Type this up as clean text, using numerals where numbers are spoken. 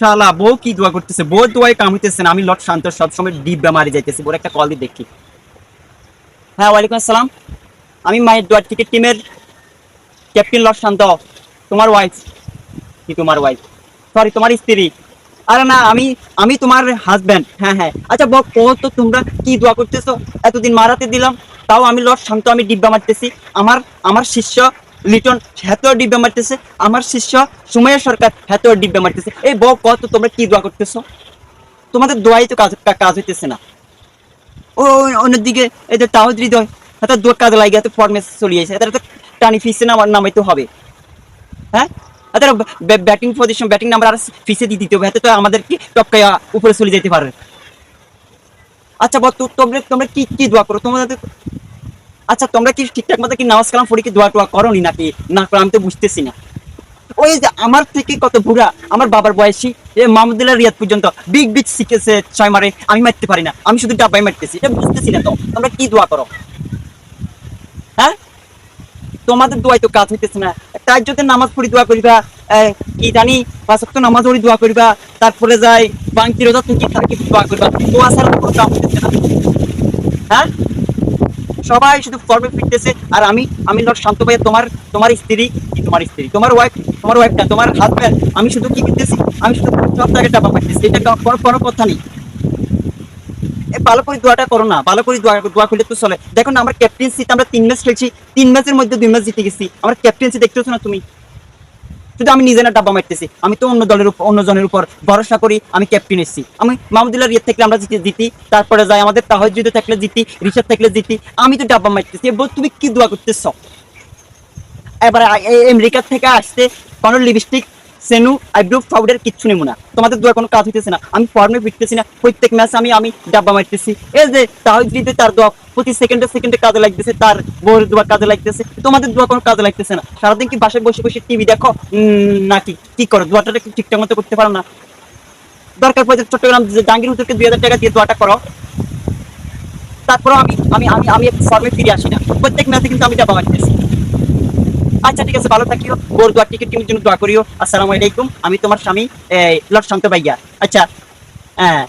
শালা বউ কি দোয়া করতেছে, বউ দোয়ায় কাম হইতেছে না। আমি লট শান্ত সবসময় ডিব্বা মারি যাইতেছি, বড় একটা কল দিয়ে দেখি। হ্যাঁ, ওয়ালাইকুম আসসালাম। আমি মায়ের দোয়ার ক্রিকেট টিমের ক্যাপ্টেন লট শান্ত। তোমার ওয়াইফ? কি তোমার ওয়াইফ? সরি, তোমার স্ত্রী। আরে না, আমি আমি তোমার হাজবেন্ড। হ্যাঁ হ্যাঁ, আচ্ছা বল কো তো তোমরা কি দোয়া করতেছো? এতদিন মারাতে দিলাম, তাও আমি লর্ড শান্ত, আমি ডিব্বা মারতেছি। আমার আমার শিষ্য লিটন হ্যাতো ডিব্বা মারতেছে, আমার শিষ্য সুমাইয়া সরকার হ্যাতো ডিব্বা মারতেছে। এই বউ কত তোমরা কি দোয়া করতেছো? তোমাদের দোয়াই তো কাজ কাজ হইতেছে না। ও অন্যদিকে এই যে তাহিদ হৃদয়, এত দোয়া কাজে লাগে, এত ফর্মে চলিয়েছে, এত টানি ফিসে নামাইতে হবে। হ্যাঁ, এদের ব্যাটিং পজিশন, ব্যাটিং নাম্বার আর ফিসে দিয়ে দিতে হবে, এতে তো আমাদের কি টপকাইয়া উপরে চলে যেতে পারে। আচ্ছা বল, তোমরা তোমরা কি কি দোয়া করো তোমাদের? আচ্ছা তোমরা কি ঠিকঠাক মতো কি নামাজ কালাম পড়ে কি দোয়া টোয়া করো নি নাকি না করো? আমি তো বুঝতেছি না। ওই যে আমার থেকে কত বুড়া, আমার বাবার বয়সী এ মাহমুদুল্লাহ রিয়াদ পর্যন্ত বিগ বিগ শিখেছে, ছয় মারে, আমি মারতে পারি না, আমি শুধু ডাব্বাই মারতেছি, এটা বুঝতেছি না। তো তোমরা কি দোয়া করো? হ্যাঁ, তোমাদের দোয়াই তো কাজ হইতেছে না। তার যদি নামাজ পড়ি দোয়া করিবা, কি জানি, পাঁচ ওয়াক্ত নামাজ পড়ি দোয়া করিবা, তারপরে যাই বাংতি রোজা থেকে থাকি দোয়া করিবা, দোয়া ছাড়া কোনো কাম হইতেছে না। হ্যাঁ, সবাই শুধু ফর্মে ফিরতেছে, আর আমি আমি লর্ড শান্ত ভাইয়া, তোমার তোমার স্ত্রী, কি তোমার স্ত্রী, তোমার ওয়াইফ না, তোমার হাজব্যান্ড, আমি শুধু কি করতেছি, আমি শুধু সব জায়গায় টাকা পাইতেছি, এটা কোনো কোনো কথা নেই। ভালো করে দোয়াটা করো না, ভালো করে দোয়া দোয়া করলে তো চলে। দেখো না, আমার ক্যাপ্টেন্সিতে আমরা 3 ম্যাচ খেলছি, 3 ম্যাচের মধ্যে 2 ম্যাচ জিতে গেছি। আমার ক্যাপ্টেন্সি দেখতেছো না তুমি? শুধু আমি নিজে না ডাব্বা মারতেছি, আমি তো অন্য দলের উপর, অন্য জনের উপর ভরসা করি। আমি ক্যাপ্টেন এসেছি, আমি মাহমুদুল্লাহ রিয়াদ থাকলে আমরা জিতি, তারপরে যাই আমাদের তাহিদ থাকলে জিতি, রিশাদ থাকলে জিতি। আমি তো ডাব্বা মারতেছি, এবার তুমি কি দোয়া করতেছ? এবার আমেরিকা থেকে আসতে কোনো লিপস্টিক, সেনু, আইব্রো পাউডার কিচ্ছু নেবো না। তোমাদের দোয়া কোনো কাজ হইতেছে না, আমি ফর্মে ফিরতেছি না, প্রত্যেক ম্যাচে আমি আমি ডাব্বা মারতেছি। এই যে তাহিদ তার দোয়া প্রতি সেকেন্ডে সেকেন্ডে কাজে লাগতেছে, তার বউয়ের দোয়া কাজে লাগতেছে, তোমাদের দোয়া কোনো কাজে লাগতেছে না। সারাদিন কি বাসায় বসে বসে টিভি দেখো নাকি কি করো? দোয়াটা একটু ঠিকঠাক মতো করতে পারো না? দরকার পড়ে চট্টগ্রাম জাহাঙ্গীর হুজুরকে 2,000 টাকা দিয়ে দোয়াটা করো। তারপরে আমি আমি আমি আমি ফর্মে ফিরে আসি না, প্রত্যেক ম্যাচে কিন্তু আমি ডাব্বা মারতেছি। আচ্ছা ঠিক আছে, ভালো থাকিও, বোর দোয়া টিকিট টিমের জন্য দোয়া করিও। আসসালামু আলাইকুম, আমি তোমার স্বামী লর্ড শান্ত ভাইয়া। আচ্ছা, হ্যাঁ।